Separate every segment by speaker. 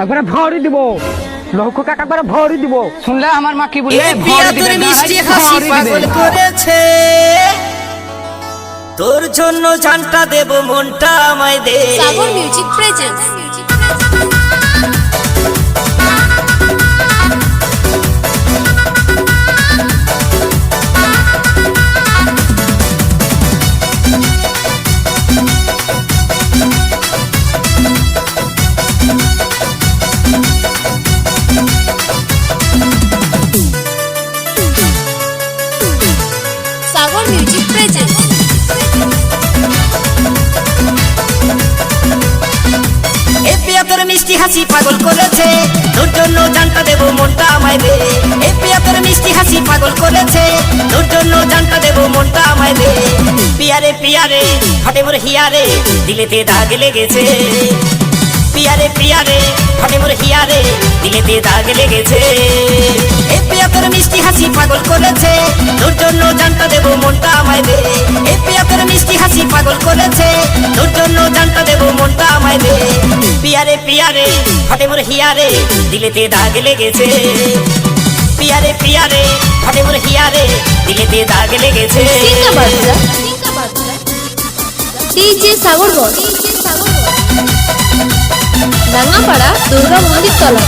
Speaker 1: একবারে ভরি দিব, লৌকো কাকা একবারে ভরি দিব। শুনলে আমার মা কি বলে?
Speaker 2: তোর মিষ্টি হাসি পাগল করেছে, তোর জন্য জানটা দেব মনটা আমায় দে।
Speaker 3: সাগর মিউজিক প্রেজেন্টস। সাগর মিউজিক প্রেজেন্টস।
Speaker 2: এ পিয়া তোর মিষ্টি হাসি পাগল করেছে, তোর জন্য জানটা দেব মনটা আমায় দে। এ পিয়া তোর মিষ্টি হাসি পাগল করেছে, তোর জন্য জানটা দেব মনটা আমায় দে। পিয়ারে পিয়ারে হাটে মোর হিয়ারে, দিলেতে দাগ লেগেছে। পিয়ারে পিয়ারে হাটে মোর হিয়ারে, দিলেতে দাগ লেগেছে। এ পিয়া তোর মিষ্টি হাসি পাগল করেছে, তোর জন্য জানটা দেব মনটা আমায় দে। এ পিয়া তোর মিষ্টি হাসি পাগল করেছে, তোর জন্য জানটা দেব মনটা আমায় দে। পিয়ারে পিয়ারে হাটে মোর হিয়ারে, দিলেতে দাগ লেগেছে। পিয়ারে পিয়ারে হাটে মোর হিয়ারে, দিলেতে দাগ লেগেছে।
Speaker 3: ডিজে সাগর বল, রাঙাপাড়া দুর্গা মন্দির তলা।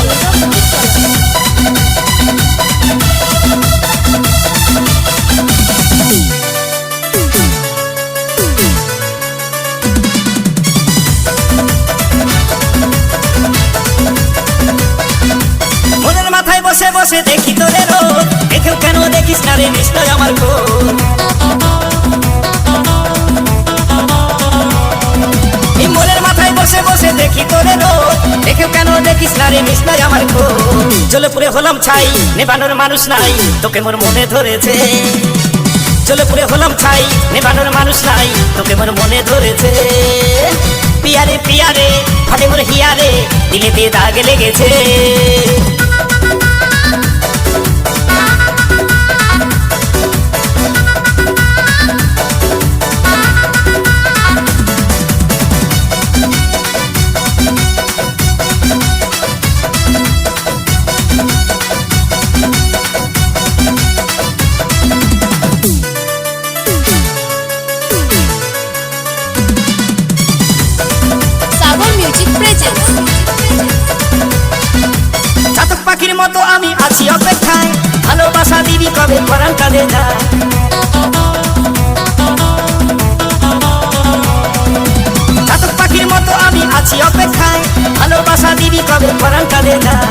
Speaker 2: মনের মাথায় বসে বসে দেখি তোরে রোদ, দেখেও কেন দেখিস না রে নিশ্চয় আমার খোঁজ। এই মনের মাথায় বসে বসে দেখি তোরে রোদ, দেখেও কেন দেখিস না রে নিশ্চয় আমার খোঁজ। চলে পুরে হলাম ছাই, নেবানোর মানুষ নাই, তোকে মোর মনে ধরেছে। চলে পুরে হলাম ছাই, নেবানোর মানুষ নাই, তোকে মোর মনে ধরেছে। পিয়ারে পিয়ারে হাটে মোর হিয়ারে, দিলেতে দাগ লেগেছে।
Speaker 3: সাগর মিউজিক প্রেজেন্টস।
Speaker 2: চাতক পাখির মতো আমি আছি অপেক্ষায়, ভালোবাসা দিবি কবে পরাণ কাঁদে যায়। চাতক পাখির মতো আমি আছি অপেক্ষায়, ভালোবাসা দিবি কবে পরাণ কাঁদে যায়।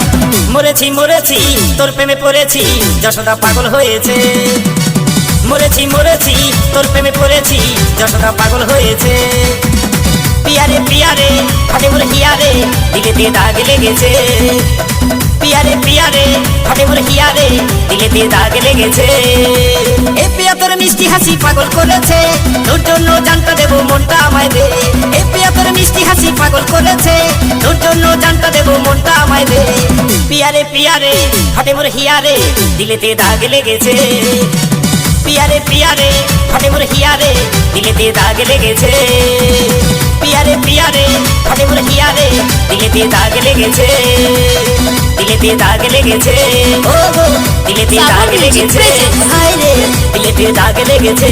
Speaker 2: মরেছি মরেছি তোর প্রেমে পড়েছি, যশোদা পাগল হয়েছে। মরেছি মরেছি তোর প্রেমে পড়েছি, যশোদা পাগল হয়েছে। পিয়ারে পিয়ারে হাটে মোর হিয়ারে, দিলেতে দাগ লেগেছে। পিয়ারে পিয়ারে হাটে মোর হিয়ারে, দিলেতে দাগ লেগেছে। এ পিয়া তোর মিষ্টি হাসি পাগল করেছে, তোর জন্য জানটা দেব মনটা আমায় দে। এ পিয়া তোর মিষ্টি হাসি পাগল করেছে, তোর জন্য জানটা দেব মনটা আমায় দে। পিয়ারে পিয়ারে হাটে মোর হিয়ারে, দিলেতে দাগ লেগেছে। পিয়ারে পিয়ারে হাটে মোর হিয়ারে, দিলেতে দাগ লেগেছে। পিয়ারে পিয়ারে হাটে মোর হিয়ারে, দিলেতে দাগ লেগেছে। দিলেতে দাগ লেগেছে, ও গো দিলেতে দাগ লেগেছে। হায় রে দিলেতে দাগ লেগেছে।